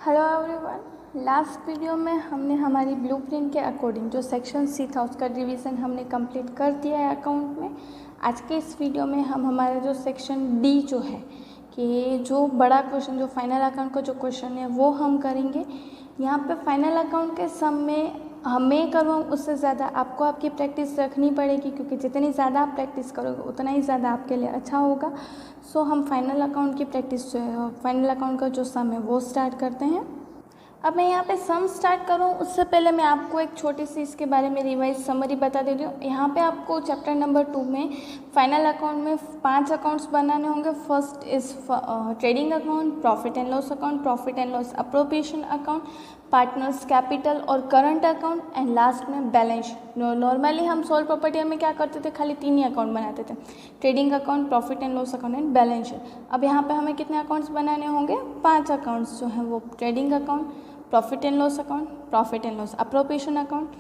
Hello everyone. Last video में हमने हमारी ब्लूप्रिंट के अकॉर्डिंग जो सेक्शन सी था उसका रिवीजन हमने कंप्लीट कर दिया है अकाउंट में। आज के इस वीडियो में हम हमारा जो सेक्शन डी जो है कि जो बड़ा क्वेश्चन जो फाइनल अकाउंट का जो क्वेश्चन है वो हम करेंगे। यहाँ पे फाइनल अकाउंट के सम में हमें करवाऊँ उससे ज़्यादा आपको आपकी प्रैक्टिस रखनी पड़ेगी, क्योंकि जितनी ज़्यादा आप प्रैक्टिस करोगे उतना ही ज़्यादा आपके लिए अच्छा होगा। सो हम फाइनल अकाउंट की प्रैक्टिस जो है फाइनल अकाउंट का जो सम है वो स्टार्ट करते हैं। अब मैं यहाँ पे सम स्टार्ट करूँ उससे पहले मैं आपको एक छोटी सी इसके बारे में रिवाइज समरी बता दे रही हूँ। यहाँ पे आपको चैप्टर नंबर 2 में फाइनल अकाउंट में 5 अकाउंट्स बनाने होंगे। First is trading account, profit and loss account, profit and loss appropriation account, partners capital और करंट अकाउंट एंड लास्ट में बैलेंस। नॉर्मली हम सोल प्रॉपर्टी में क्या करते थे, खाली 3 ही अकाउंट बनाते थे, trading account, profit and loss account and balance sheet. अब यहाँ पे हमें कितने अकाउंट्स बनाने होंगे, 5 अकाउंट्स जो हैं वो trading account, profit and loss account, profit and loss appropriation account,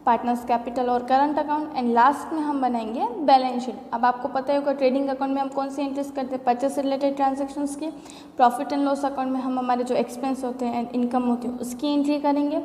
partners capital और करंट अकाउंट एंड लास्ट में हम बनाएंगे बैलेंस शीट। अब आपको पता ही होगा ट्रेडिंग अकाउंट में हम कौन सी एंट्रीज करते हैं, परचेस रिलेटेड ट्रांजैक्शंस की। प्रॉफिट एंड लॉस अकाउंट में हम हमारे जो एक्सपेंस होते हैं इनकम होती है उसकी एंट्री करेंगे।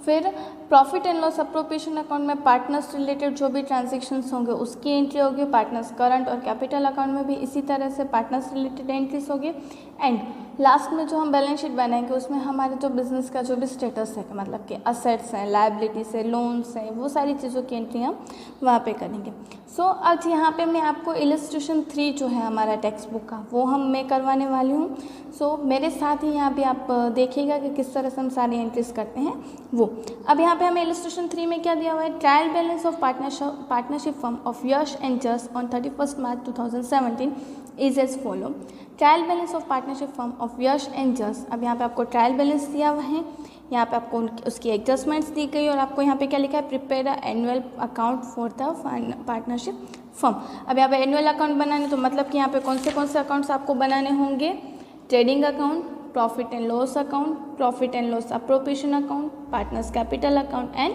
फिर profit and loss appropriation account में पार्टनर्स रिलेटेड जो भी ट्रांजैक्शंस होंगे उसकी एंट्री होगी। पार्टनर्स करंट और कैपिटल अकाउंट में भी इसी तरह से पार्टनर्स रिलेटेड एंट्रीज होगी। एंड लास्ट में जो हम बैलेंस शीट बनाएंगे उसमें हमारे जो बिजनेस का जो भी स्टेटस है, मतलब कि असेट्स हैं, लायबिलिटीज है, लोन्स हैं, वो सारी चीज़ों की एंट्री हम वहाँ पे करेंगे। सो आज यहाँ पे मैं आपको इलस्ट्रेशन 3 जो है हमारा टेक्स्ट बुक का वो मैं करवाने वाली हूँ। सो मेरे साथ ही यहाँ पे आप देखिएगा कि किस तरह से हम सारी एंट्रीज करते हैं वो। अब यहाँ पे हमें इलस्ट्रेशन 3 में क्या दिया हुआ है, trial balance of partnership firm of Yash and Jas on 31 March 2017 is as follow. Trial balance of partnership firm of Yash and Jas. अब यहाँ पे आपको ट्रायल बैलेंस दिया हुआ है, यहाँ पे आपको उसकी एडजस्टमेंट्स दी गई और आपको यहाँ पे क्या लिखा है, prepare annual account for the partnership firm. अब यहाँ पे एनुअल अकाउंट बनाने तो मतलब कि यहाँ पे कौन से अकाउंट्स आपको बनाने होंगे, trading account, profit and loss account, profit and loss appropriation account, partners capital account and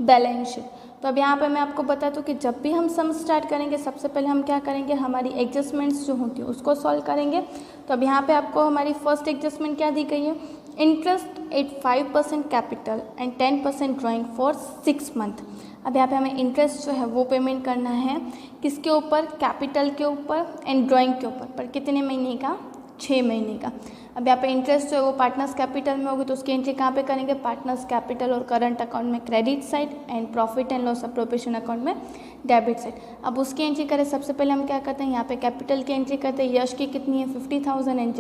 balance sheet. तो अब यहाँ पे मैं आपको बता दूँ कि जब भी हम सम स्टार्ट करेंगे सबसे पहले हम क्या करेंगे, हमारी एडजस्टमेंट्स जो होती है उसको सॉल्व करेंगे। तो अब यहाँ पे आपको हमारी फर्स्ट एडजस्टमेंट क्या दी गई है, interest eight 5% capital and 10% drawing for 6 month. अब यहाँ पे हमें इंटरेस्ट जो है वो पेमेंट करना है किसके ऊपर, कैपिटल के ऊपर एंड ड्राइंग के ऊपर, पर कितने महीने का, 6 महीने का। अब यहाँ पे इंटरेस्ट जो है वो पार्टनर्स कैपिटल में होगी तो उसकी एंट्री कहाँ पे करेंगे, पार्टनर्स कैपिटल और करंट अकाउंट में credit side and profit and loss appropriation account में डेबिट साइड। अब उसकी एंट्री करें सबसे पहले हम क्या करते हैं, यहाँ पे कैपिटल की एंट्री करते हैं। यश की कितनी है 50,000 एंड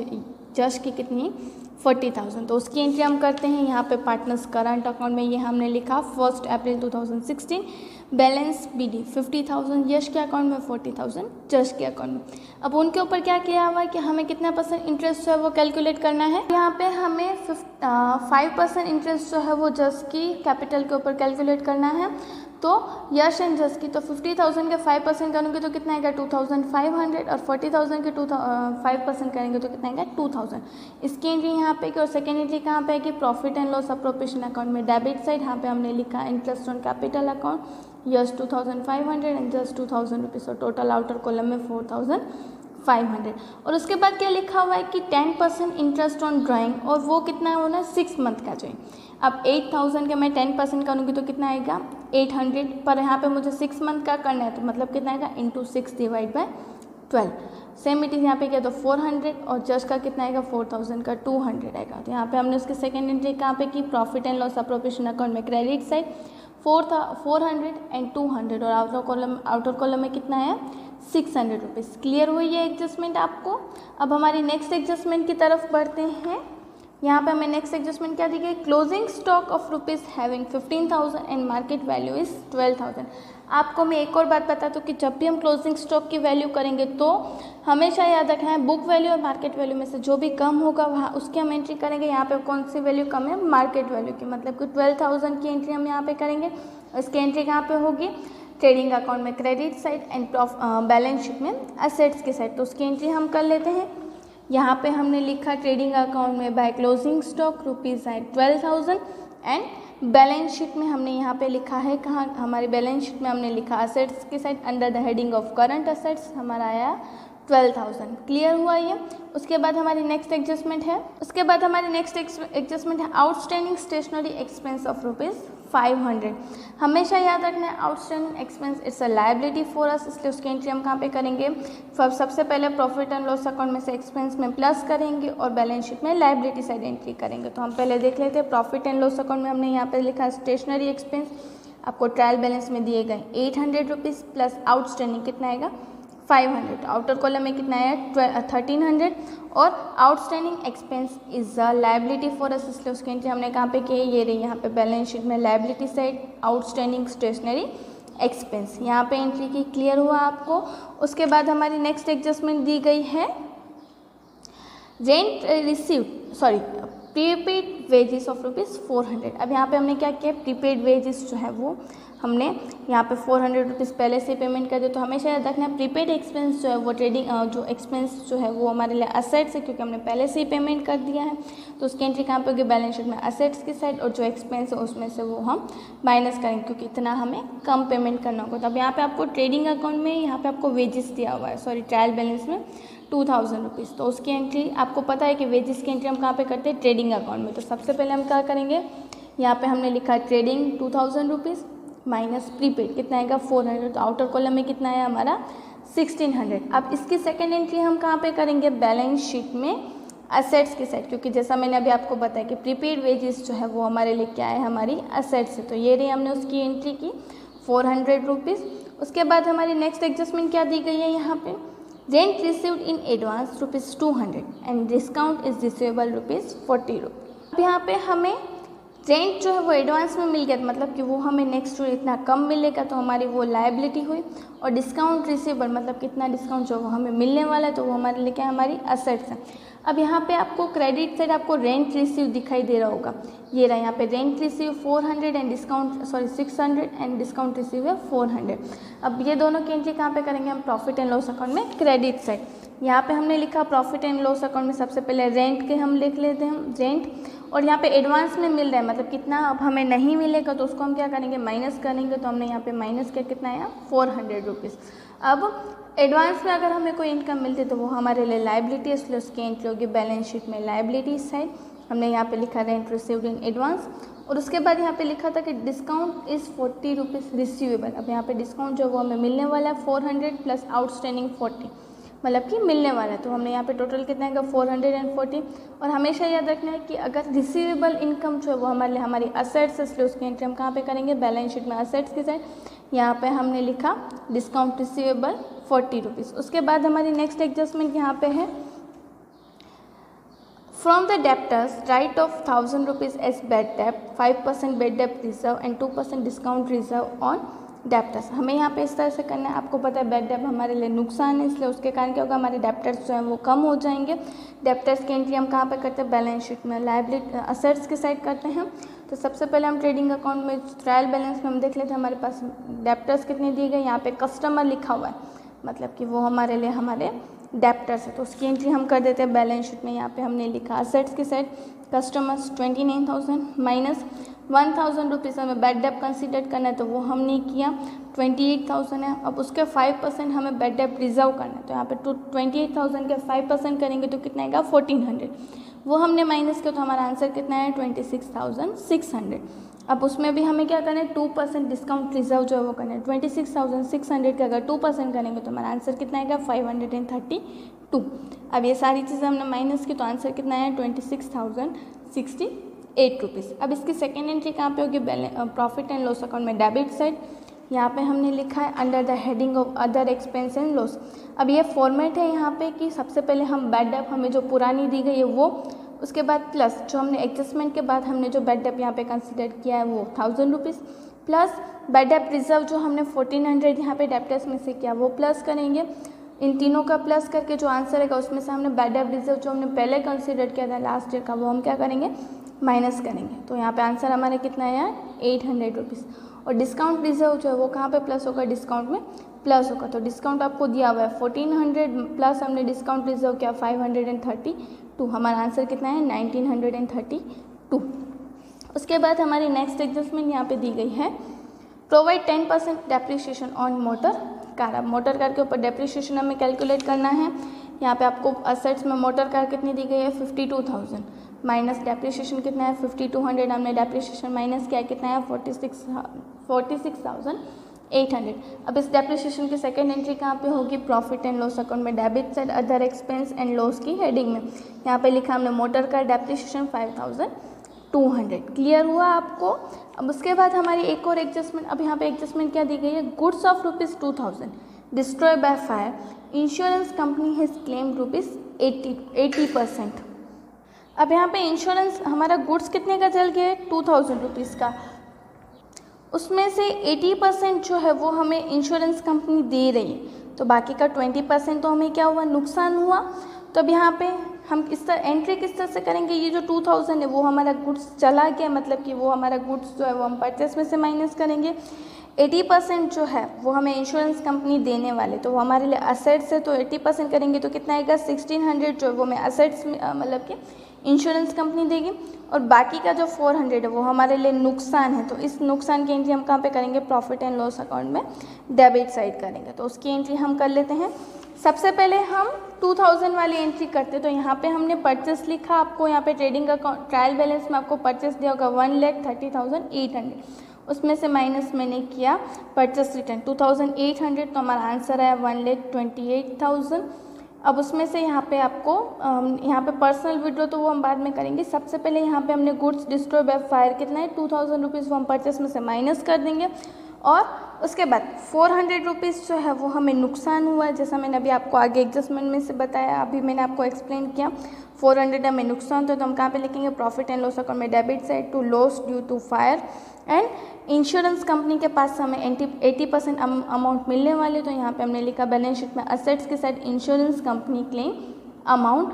जश की कितनी है 40,000, तो उसकी एंट्री हम करते हैं यहाँ पे पार्टनर्स करंट अकाउंट में। ये हमने लिखा 1 अप्रैल 2016। बैलेंस BD 50,000 यश के अकाउंट में, 40,000 जश के अकाउंट में। अब उनके ऊपर क्या किया हुआ है कि हमें कितना % इंटरेस्ट जो है वो कैलकुलेट करना है। यहाँ पे हमें 5% इंटरेस्ट जो है वो जश की कैपिटल के ऊपर कैलकुलेट करना है। तो यश एंड जस की तो 50,000 के 5% करूँगी तो कितना आएगा 2,500 और 40,000 के 5% करेंगे तो कितना आएगा 2,000। इसकी एंट्री यहाँ पे की और सेकेंड एंट्री कहाँ पे है कि profit and loss appropriation account में डेबिट साइड। यहाँ पे हमने लिखा interest on capital account, Yash 2,500 and just 2,000 rupees और टोटल आउटर कॉलम में 4,500। और उसके बाद क्या लिखा हुआ है कि 10% इंटरेस्ट ऑन ड्राइंग, और वो कितना होना है 6 मंथ का जो। अब 8,000 के मैं 10% करूँगी तो कितना आएगा 800, पर यहाँ पे मुझे 6 मंथ का करना है तो मतलब कितना आएगा into 6 divide by 12। Same it is यहाँ पे किया तो 400 और जस्ट का कितना आएगा 4,000 का 200 आएगा। तो यहाँ पे हमने उसके सेकेंड एंट्री कहाँ पे की, profit and loss appropriation account में क्रेडिट साइड 400 एंड 200 और आउटर कॉलम में कितना है 600 रुपीज़। क्लियर हुई ये एडजस्टमेंट आपको। अब हमारी नेक्स्ट एडजस्टमेंट की तरफ बढ़ते हैं। यहाँ पे हमें नेक्स्ट एडजस्टमेंट क्या दी गई, closing stock of rupees having 15,000 and market value is 12,000। आपको मैं एक और बात बता दूँ कि जब भी हम क्लोजिंग स्टॉक की वैल्यू करेंगे तो हमेशा याद रखना है बुक वैल्यू और मार्केट वैल्यू में से जो भी कम होगा वहाँ उसकी हम एंट्री करेंगे। यहाँ पे कौन सी वैल्यू कम है, मार्केट वैल्यू की, मतलब कि 12,000 की एंट्री हम यहाँ पे करेंगे। इसकी एंट्री कहाँ पे होगी, ट्रेडिंग अकाउंट में credit side and balance sheet में असेट्स की साइड। तो उसकी एंट्री हम कर लेते हैं। यहाँ पे हमने लिखा ट्रेडिंग अकाउंट में बाय क्लोजिंग स्टॉक रुपीज़ है 12,000 एंड बैलेंस शीट में हमने यहाँ पे लिखा है, कहाँ हमारी बैलेंस शीट में हमने लिखा असेट्स की side under the heading of current assets हमारा आया 12,000। क्लियर हुआ ये। उसके बाद हमारी नेक्स्ट एडजस्टमेंट है आउटस्टैंडिंग स्टेशनरी एक्सपेंस ऑफ ₹500। हमेशा याद रखना है outstanding expense it's a liability for us, इसलिए उसकी एंट्री हम कहाँ पे करेंगे, सबसे पहले प्रॉफिट एंड लॉस अकाउंट में से एक्सपेंस में प्लस करेंगे और बैलेंस शीट में लायबिलिटी साइड एंट्री करेंगे। तो हम पहले देख लेते हैं प्रॉफिट एंड लॉस अकाउंट में हमने यहाँ पे लिखा स्टेशनरी एक्सपेंस, आपको ट्रायल बैलेंस में दिए गए ₹800 प्लस आउटस्टैंडिंग कितना आएगा 500। आउटर कॉलम में कितना है 1300 और outstanding expense is a liability for us, इसलिए उसकी एंट्री हमने कहाँ पे की है, ये रही यहाँ पे बैलेंस शीट में liability side outstanding stationery expense, यहाँ पे एंट्री की। क्लियर हुआ आपको। उसके बाद हमारी नेक्स्ट एडजस्टमेंट दी गई है प्रीपेड वेजेस ऑफ ₹400। अब यहाँ पे हमने क्या किया, प्रीपेड वेजेस जो है वो हमने यहाँ पे ₹400 पहले से पेमेंट कर दिया। तो हमेशा याद रखना है प्रीपेड एक्सपेंस जो है वो जो एक्सपेंस जो है वो हमारे लिए असेट्स है, क्योंकि हमने पहले से ही पेमेंट कर दिया है। तो उसकी एंट्री कहाँ पे होगी, बैलेंस शीट में असेट्स की साइड, और जो एक्सपेंस है उसमें से वो हम माइनस करेंगे, क्योंकि इतना हमें कम पेमेंट करना होगा। तो अब यहाँ पे आपको ट्रेडिंग अकाउंट में यहाँ पे आपको वेजेस दिया हुआ है, ट्रायल बैलेंस में ₹2000। तो उसकी एंट्री आपको पता है कि वेजेस की एंट्री हम कहाँ पे करते हैं, ट्रेडिंग अकाउंट में। तो सबसे पहले हम क्या करेंगे, यहाँ पे हमने लिखा ट्रेडिंग ₹2000 माइनस प्रीपेड कितना आएगा 400। तो आउटर कॉलम में कितना है हमारा 1600। अब इसकी सेकेंड एंट्री हम कहाँ पे करेंगे, बैलेंस शीट में असेट्स की साइड, क्योंकि जैसा मैंने अभी आपको बताया कि प्रीपेड वेजेस जो है वो हमारे लिए क्या है, हमारी असेट्स है। तो ये रही हमने उसकी एंट्री की ₹400। उसके बाद हमारी नेक्स्ट एडजस्टमेंट क्या दी गई है, यहाँ पे rent received in advance ₹200 and discount is receivable ₹40। अब यहाँ पे हमें रेंट जो है वो एडवांस में मिल गया, मतलब कि वो हमें नेक्स्ट ईयर इतना कम मिलेगा, तो हमारी वो लायबिलिटी हुई। और डिस्काउंट रिसीवेबल मतलब कितना डिस्काउंट जो वो हमें मिलने वाला है, तो वो हमारे लिए क्या है, हमारी असेट्स है। अब यहाँ पे आपको क्रेडिट साइड आपको रेंट रिसीव दिखाई दे रहा होगा, ये रहा यहाँ पे rent receive 400 and discount 600 and discount receive है 400। अब ये दोनों की एंट्री कहाँ पे करेंगे हम, प्रॉफिट एंड लॉस अकाउंट में क्रेडिट साइड। यहाँ पे हमने लिखा प्रॉफिट एंड लॉस अकाउंट में सबसे पहले रेंट के हम लिख लेते हैं रेंट, और यहाँ पे एडवांस में मिल रहा है, मतलब कितना अब हमें नहीं मिलेगा, तो उसको हम क्या करेंगे, माइनस करेंगे। तो हमने यहाँ पे माइनस किया, कितना आया ₹400। अब एडवांस में अगर हमें कोई इनकम मिलती है तो वो हमारे लिए लायबिलिटी है, इसलिए उसकी एंट्री होगी बैलेंस शीट में लायबिलिटी साइड। हमने यहाँ पे लिखा रेंट रिसीव्ड इन एडवांस, और उसके बाद यहाँ पे लिखा था कि डिस्काउंट इज़ ₹40 रिसीवेबल। अब यहाँ पे डिस्काउंट जो वो हमें मिलने वाला है 400 प्लस आउटस्टैंडिंग 40, मतलब कि मिलने वाला है। तो हमने यहाँ पे टोटल कितना है 440। और हमेशा याद रखना है कि अगर रिसीवेबल इनकम जो है वो हमारे लिए हमारी असेट्स, इसलिए उसकी एंट्री हम कहाँ पे करेंगे, बैलेंस शीट में असेट्स की साइड। यहाँ पे हमने लिखा डिस्काउंट रिसीवेबल ₹40। उसके बाद हमारी नेक्स्ट एडजस्टमेंट यहाँ पे है from the debtors write off ₹1000 as bad डेप्ट, 5% बैड डेप्ट reserve and 2% discount reserve on debtors. हमें यहाँ पे इस तरह से करना है, आपको पता है बैड डेप्ट हमारे लिए नुकसान है, इसलिए उसके कारण क्या होगा, हमारे डेप्टर्स जो हैं वो कम हो जाएंगे। डेप्टर्स की एंट्री हम कहाँ पे करते हैं, बैलेंस शीट में लायबिलिटी असेट्स के साइड करते हैं। तो सबसे पहले हम ट्रेडिंग अकाउंट में ट्रायल बैलेंस में हम देख लेते हैं हमारे पास डेप्टर्स कितने दिए गए, यहाँ पे कस्टमर लिखा हुआ है, मतलब कि वो हमारे लिए हमारे डेप्टर्स है। तो उसकी एंट्री हम कर देते हैं बैलेंस शीट में। यहाँ पे हमने लिखा असेट्स की साइड कस्टमर्स 29,000 माइनस ₹1,000 हमें बैड डेप्ट कंसीडर करना है, तो वो हमने किया 28,000 है। अब उसके 5% हमें बैड डेप्ट रिजर्व करना है, तो यहाँ पे 28,000 के 5% करेंगे तो कितना आएगा 1,400, वो हमने माइनस किया, तो हमारा आंसर कितना है 26,600। अब उसमें भी हमें क्या करना है 2% डिस्काउंट रिजर्व जो है वो करना है। 26,600 के अगर 2% करेंगे तो हमारा आंसर कितना आएगा 532। अब ये सारी चीज़ें हमने माइनस की, तो आंसर कितना है 26,068 अब इसकी सेकेंड एंट्री कहाँ पे होगी, प्रॉफिट एंड लॉस अकाउंट में डेबिट साइड। यहाँ पे हमने लिखा है under the heading of other expense and loss. अब ये फॉर्मेट है यहाँ पे कि सबसे पहले हम बैड डेप्ट हमें जो पुरानी दी गई है वो, उसके बाद प्लस जो हमने एडजस्टमेंट के बाद हमने जो बैड डेप्ट यहाँ पे कंसीडर किया है वो ₹1,000 प्लस बैड डेप्ट रिजर्व जो हमने 1,400 यहाँ पे डेप्टर्स में से किया वो प्लस करेंगे। इन तीनों का प्लस करके जो आंसर है उसमें से हमने बैड डेप्ट रिजर्व जो हमने पहले कंसीडर किया था लास्ट ईयर का वो हम क्या करेंगे माइनस करेंगे। तो यहाँ पे आंसर हमारे कितना है ₹800। और डिस्काउंट रिजर्व जो है वो कहाँ पे प्लस होगा, डिस्काउंट में प्लस होगा। तो डिस्काउंट आपको दिया हुआ है 1,400 प्लस हमने डिस्काउंट रिजर्व किया 532, हमारा आंसर कितना है 1,932। उसके बाद हमारी नेक्स्ट एडजस्टमेंट यहाँ पे दी गई है provide 10% depreciation on motor car. अब मोटर कार के ऊपर डेप्रिसिएशन हमें कैलकुलेट करना है। यहाँ पे आपको असेट्स में मोटर कार कितनी दी गई है 52,000 माइनस डेप्रिसिएशन कितना है 5200, हमने डेप्रिसिएशन माइनस किया कितना है 46,800। अब इस डेप्रिसिएशन की सेकंड एंट्री कहाँ पे होगी, प्रॉफिट एंड लॉस अकाउंट में, debit side other expense and loss की हेडिंग में। यहाँ पे लिखा हमने मोटर कार डेप्रिसिएशन 5200। क्लियर हुआ आपको। अब उसके बाद हमारी एक और एडजस्टमेंट, अब यहाँ पे एडजस्टमेंट क्या दी गई है, goods of ₹2000 destroy by fire, insurance company has claim ₹80%। अब यहाँ पे इंश्योरेंस हमारा गुड्स कितने का चल गया है 2000 रुपीज़ का, उसमें से 80% जो है वो हमें इंश्योरेंस कंपनी दे रही है, तो बाकी का 20% तो हमें क्या हुआ, नुकसान हुआ। तो अब यहाँ पे हम किस तरह एंट्री किस तरह से करेंगे, ये जो 2000 है वो हमारा गुड्स चला गया, मतलब कि वो हमारा गुड्स जो है वो हम परचेस में से माइनस करेंगे। 80% जो है वो हमें इंश्योरेंस कंपनी देने वाले, तो वो हमारे लिए असेट्स है, तो 80% करेंगे तो कितना आएगा 1600 जो है वो हमें असेट्स मतलब कि इंश्योरेंस कंपनी देगी, और बाकी का जो 400 है वो हमारे लिए नुकसान है। तो इस नुकसान की एंट्री हम कहाँ पे करेंगे, प्रॉफिट एंड लॉस अकाउंट में डेबिट साइड करेंगे। तो उसकी एंट्री हम कर लेते हैं। सबसे पहले हम 2000 वाली एंट्री करते, तो यहाँ पे हमने परचेस लिखा, आपको यहाँ पे ट्रेडिंग अकाउंट ट्रायल बैलेंस में आपको परचेस दिया होगा 1,30,800, उसमें से माइनस मैंने किया परचेस रिटर्न 2800, तो हमारा आंसर आया 1,28,000। अब उसमें से यहाँ पे आपको यहाँ पे पर्सनल विड्रॉ तो वो हम बाद में करेंगे। सबसे पहले यहाँ पे हमने गुड्स डिस्ट्रॉय बाय फायर कितना है 2000 रुपीज़, वो हम परचेस में से माइनस कर देंगे, और उसके बाद 400 रुपीज़ जो है वो हमें नुकसान हुआ है, जैसा मैंने अभी आपको आगे एडजस्टमेंट में से बताया, अभी मैंने आपको एक्सप्लेन किया। 400 हमें नुकसान तो हम कहाँ पे लिखेंगे, प्रॉफिट एंड लॉस अकाउंट में debit side to loss due to fire, and insurance company के पास हमें 80% अमाउंट मिलने वाले, तो यहाँ पे हमने लिखा बैलेंस शीट में असेट्स के साथ insurance company claim amount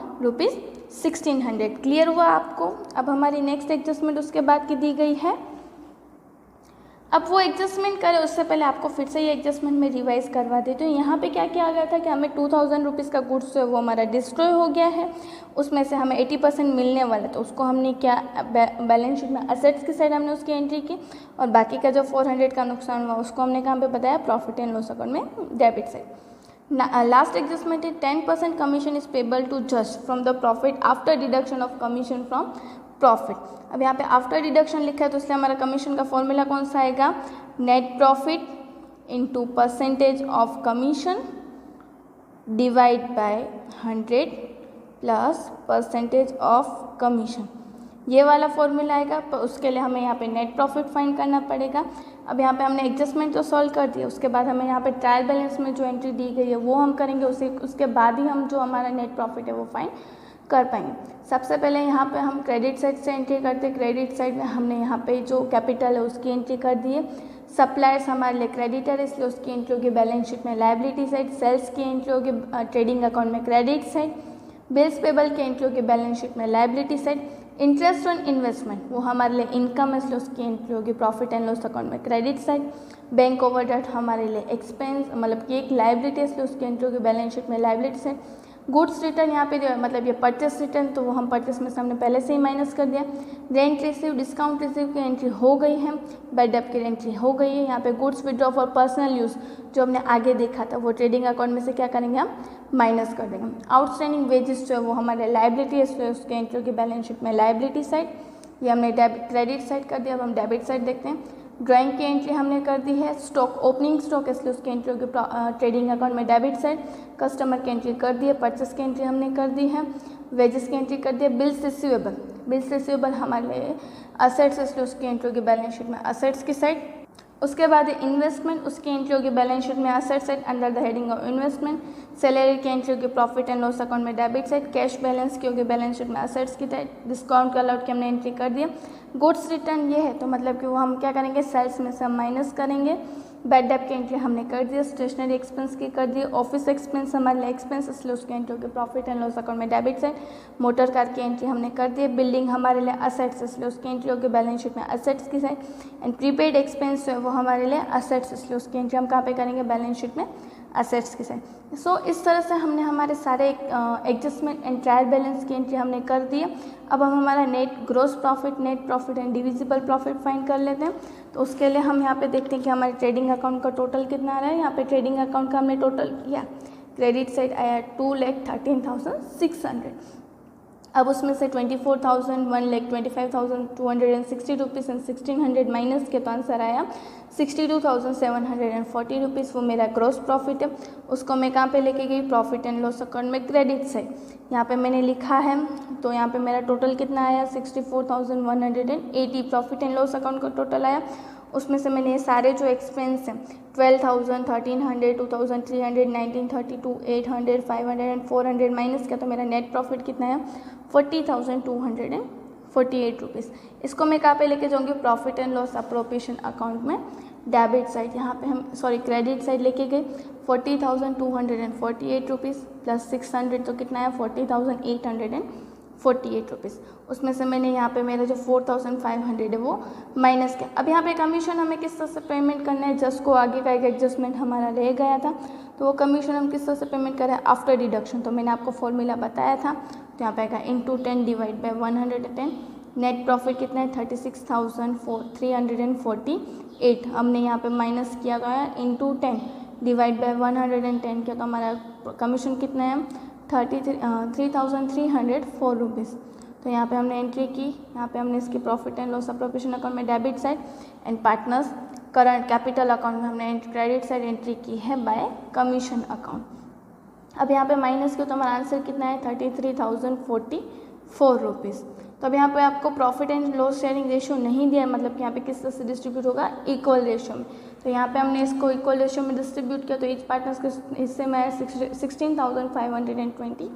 ₹1600। Clear हुआ आपको। अब हमारी नेक्स्ट एडजस्टमेंट उसके बाद की दी गई है। अब वो एडजस्टमेंट करें उससे पहले आपको फिर से ये एडजस्टमेंट में रिवाइज करवा देती हूँ। यहाँ पे क्या किया गया था कि हमें 2000 रुपीज़ का गुड्स जो है वो हमारा डिस्ट्रॉय हो गया है, उसमें से हमें 80% मिलने वाला, तो उसको हमने क्या बैलेंस शीट में असेट्स की साइड हमने उसकी एंट्री की, और बाकी का जो 400 का नुकसान हुआ उसको हमने कहाँ पे बताया, प्रॉफिट एंड लॉस अकाउंट में डेबिट साइड। लास्ट एडजस्टमेंट है 10% कमीशन इज पेबल टू जज from the profit after deduction of commission from profit. अब यहाँ पे आफ्टर डिडक्शन लिखा है, तो इसलिए हमारा कमीशन का फॉर्मूला कौन सा आएगा, net profit into percentage of commission divide by 100 plus percentage of commission, ये वाला फॉर्मूला आएगा। तो उसके लिए हमें यहाँ पे नेट प्रॉफिट फाइंड करना पड़ेगा। अब यहाँ पे हमने एडजस्टमेंट तो सॉल्व कर दिया, उसके बाद हमें यहाँ पे ट्रायल बैलेंस में जो एंट्री दी गई है वो हम करेंगे, उसके बाद ही हम जो हमारा नेट प्रॉफिट है वो फाइंड कर पाएंगे। सबसे पहले यहाँ पे हम क्रेडिट साइड से एंट्री करते हैं। क्रेडिट साइड में हमने यहाँ पे जो कैपिटल है उसकी एंट्री कर दी है। सप्लायर्स हमारे लिए क्रेडिटर है, इसलिए उसकी एंट्री होगी बैलेंस शीट में लायबिलिटी साइड। सेल्स की एंट्री होगी ट्रेडिंग अकाउंट में क्रेडिट साइड। बिल्स पेबल की एंट्री होगी बैलेंस शीट में liability side. Interest on investment वो हमारे लिए इनकम है, इसलिए उसकी एंट्री होगी प्रॉफिट एंड लॉस अकाउंट में क्रेडिट साइड। बैंक ओवरड्राफ्ट हमारे लिए एक्सपेंस मतलब कि एक लायबिलिटी है, इसलिए उसकी एंट्री होगी बैलेंस शीट में लायबिलिटी साइड। गुड्स रिटर्न यहाँ पे मतलब ये परचेस रिटर्न, तो वो हम परचेस में से हमने पहले से ही माइनस कर दिया। रेंट रिसीव डिस्काउंट रिसीव की एंट्री हो गई है, बैड डेब्ट की एंट्री हो गई है। यहाँ पे goods withdraw for personal use जो हमने आगे देखा था वो ट्रेडिंग अकाउंट में से क्या करेंगे, हम माइनस कर देंगे। आउटस्टैंडिंग वेजेस जो है वो हमारे लायबिलिटी है, इसलिए उसके एंट्री की बैलेंस शीट में लायबिलिटी साइड। ये हमने क्रेडिट साइड कर दिया। अब हम डेबिट साइड देखते हैं। ड्राइंग की एंट्री हमने कर दी है। स्टॉक ओपनिंग स्टॉक, इसलिए उसकी एंट्री होगी ट्रेडिंग अकाउंट में डेबिट साइड। कस्टमर की एंट्री कर दी है। परचेस की एंट्री हमने कर दी है। वेजेस की एंट्री कर दी है। बिल्स रिसीवेबल, बिल्स रिसीवेबल हमारे असेट्स, इसलिए उसकी एंट्री होगी बैलेंस शीट में असेट्स की साइड। उसके बाद इन्वेस्टमेंट, उसकी एंट्री होगी बैलेंस शीट में asset side under the heading of investment. Salary की एंट्री होगी प्रॉफिट एंड लॉस अकाउंट में डेबिट साइड। कैश बैलेंस की होगी बैलेंस शीट में असेट्स की साइड। डिस्काउंट का अलाउट की हमने एंट्री कर दिया। गुड्स रिटर्न ये है, तो मतलब कि वो हम क्या करेंगे, सेल्स में से हम माइनस करेंगे। बैड डेब्ट की एंट्री हमने कर दी। स्टेशनरी एक्सपेंस की कर दी। ऑफिस एक्सपेंस हमारे लिए एक्सपेंस, इसलिए उसकी एंट्री होगी प्रॉफिट एंड लॉस अकाउंट में डेबिट साइड। मोटर कार की एंट्री हमने कर दी। बिल्डिंग हमारे लिए असेट्स, इसलिए उसकी एंट्री होगी बैलेंस शीट में असेट्स की साइड। एंड प्रीपेड एक्सपेंस जो है वो हमारे लिए असेट्स, इसलिए उसकी एंट्री हम कहाँ पे करेंगे, बैलेंस शीट में असेट्स की साइड। सो इस तरह से हमने हमारे सारे एडजस्टमेंट एंड ट्रायल बैलेंस की एंट्री हमने कर दी है। अब हम हमारा net gross profit and divisible profit find कर लेते हैं। तो उसके लिए हम यहाँ पे देखते हैं कि हमारे ट्रेडिंग अकाउंट का टोटल कितना आ रहा है। यहाँ पे ट्रेडिंग अकाउंट का हमने टोटल किया, क्रेडिट साइड आया 2,13,600। अब उसमें से 24,000, 1,25,260 रुपीज़ एंड 1,600 माइनस के तो आंसर आया 62,740 रुपीज़। वो मेरा ग्रॉस प्रॉफिट है। उसको मैं कहाँ पे लेके गई, प्रॉफिट एंड लॉस अकाउंट में क्रेडिट साइड। यहाँ पे मैंने लिखा है, तो यहाँ पे मेरा टोटल कितना आया 64,180 प्रॉफिट एंड लॉस अकाउंट का टोटल आया। उसमें से मैंने ये सारे जो एक्सपेंस हैं 12,000, 1,300, 2,300, 1,932, 800, 500 एंड 400 माइनस किया तो मेरा नेट प्रॉफिट कितना है 40,248 रुपीज़। इसको मैं कहाँ पे लेके जाऊँगी, profit and loss appropriation account में डेबिट साइड। यहाँ पे हम क्रेडिट साइड लेके गए 40,248 रुपीज़ प्लस 600 तो कितना है 40,848 रुपीज़। उसमें से मैंने यहाँ पे मेरा जो 4,500 है वो माइनस किया। अब यहाँ पे कमीशन हमें किस तरह से पेमेंट करना है, जस्ट को आगे का एक एडजस्टमेंट हमारा रह गया था, तो वो कमीशन हम किस तरह से पेमेंट करें आफ्टर डिडक्शन। तो मैंने आपको फॉर्मूला बताया था, तो यहाँ पे आएगा into 10 divide by 110। Net profit कितना है 36,348। हमने यहाँ पे माइनस किया गया इंटू 10 डिवाइड बाई 110 किया तो हमारा कमीशन कितना है 3,304 रुपीज़। तो यहाँ पे हमने एंट्री की, यहाँ पे हमने इसकी profit and loss appropriation account में debit side and partners current capital account में हमने क्रेडिट साइड एंट्री की है बाय कमीशन अकाउंट। अब यहाँ पे माइनस किया तो हमारा आंसर कितना है 33,044 रुपीज़। तो अब यहाँ पे आपको profit and loss sharing ratio नहीं दिया है, मतलब कि यहाँ पे किस तरह से डिस्ट्रीब्यूट होगा, इक्वल रेशियो में। तो यहाँ पे हमने इसको इक्वल रेशियो में डिस्ट्रीब्यूट किया तो ईच पार्टनर्स के हिस्से में आया 16,522।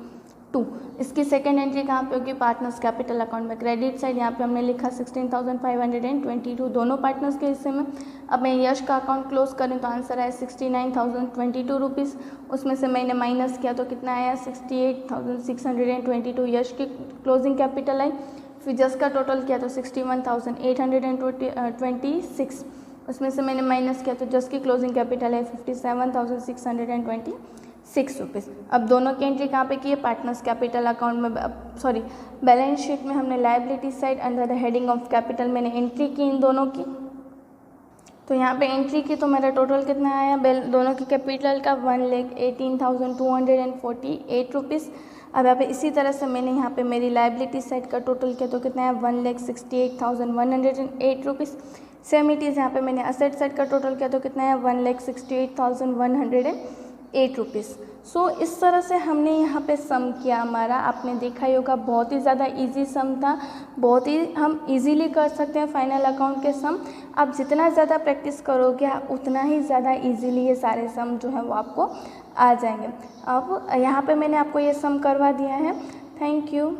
इसकी सेकंड एंट्री कहाँ पे होगी, पार्टनर्स कैपिटल अकाउंट में क्रेडिट साइड। यहाँ पे हमने लिखा 16,522 दोनों पार्टनर्स के हिस्से में। अब मैं यश का अकाउंट क्लोज करें तो आंसर आया 69,022 रुपीज़। उसमें से मैंने माइनस किया तो कितना आया 68,622 यश की क्लोजिंग कैपिटल आई। फिर जस का टोटल किया तो 61,826। उसमें से मैंने माइनस किया तो जस की क्लोजिंग कैपिटल है 57,626 रुपीज़। अब दोनों की एंट्री कहाँ पे की है, पार्टनर्स कैपिटल अकाउंट में, बैलेंस शीट में हमने liability side under the heading of capital मैंने एंट्री की इन दोनों की। तो यहाँ पे एंट्री की तो मेरा टोटल कितना आया दोनों की कैपिटल का 1,18,248 रुपीज़। अब यहाँ पे इसी तरह से मैंने यहाँ पे मेरी लायबिलिटी साइड का टोटल किया तो कितना है 1,68,108 रुपीज़। सेम इट इज़ यहाँ पे मैंने असेट साइड का टोटल किया तो कितना है 1,68,108 रुपीज़। सो इस तरह से हमने यहाँ पे सम किया हमारा। आपने देखा ही होगा बहुत ही ज़्यादा इजी सम था, बहुत ही हम इजीली कर सकते हैं फाइनल अकाउंट के सम। आप जितना ज़्यादा प्रैक्टिस करोगे उतना ही ज़्यादा इजीली ये सारे सम जो है वो आपको आ जाएंगे। अब यहाँ पे मैंने आपको ये सम करवा दिया है। Thank you.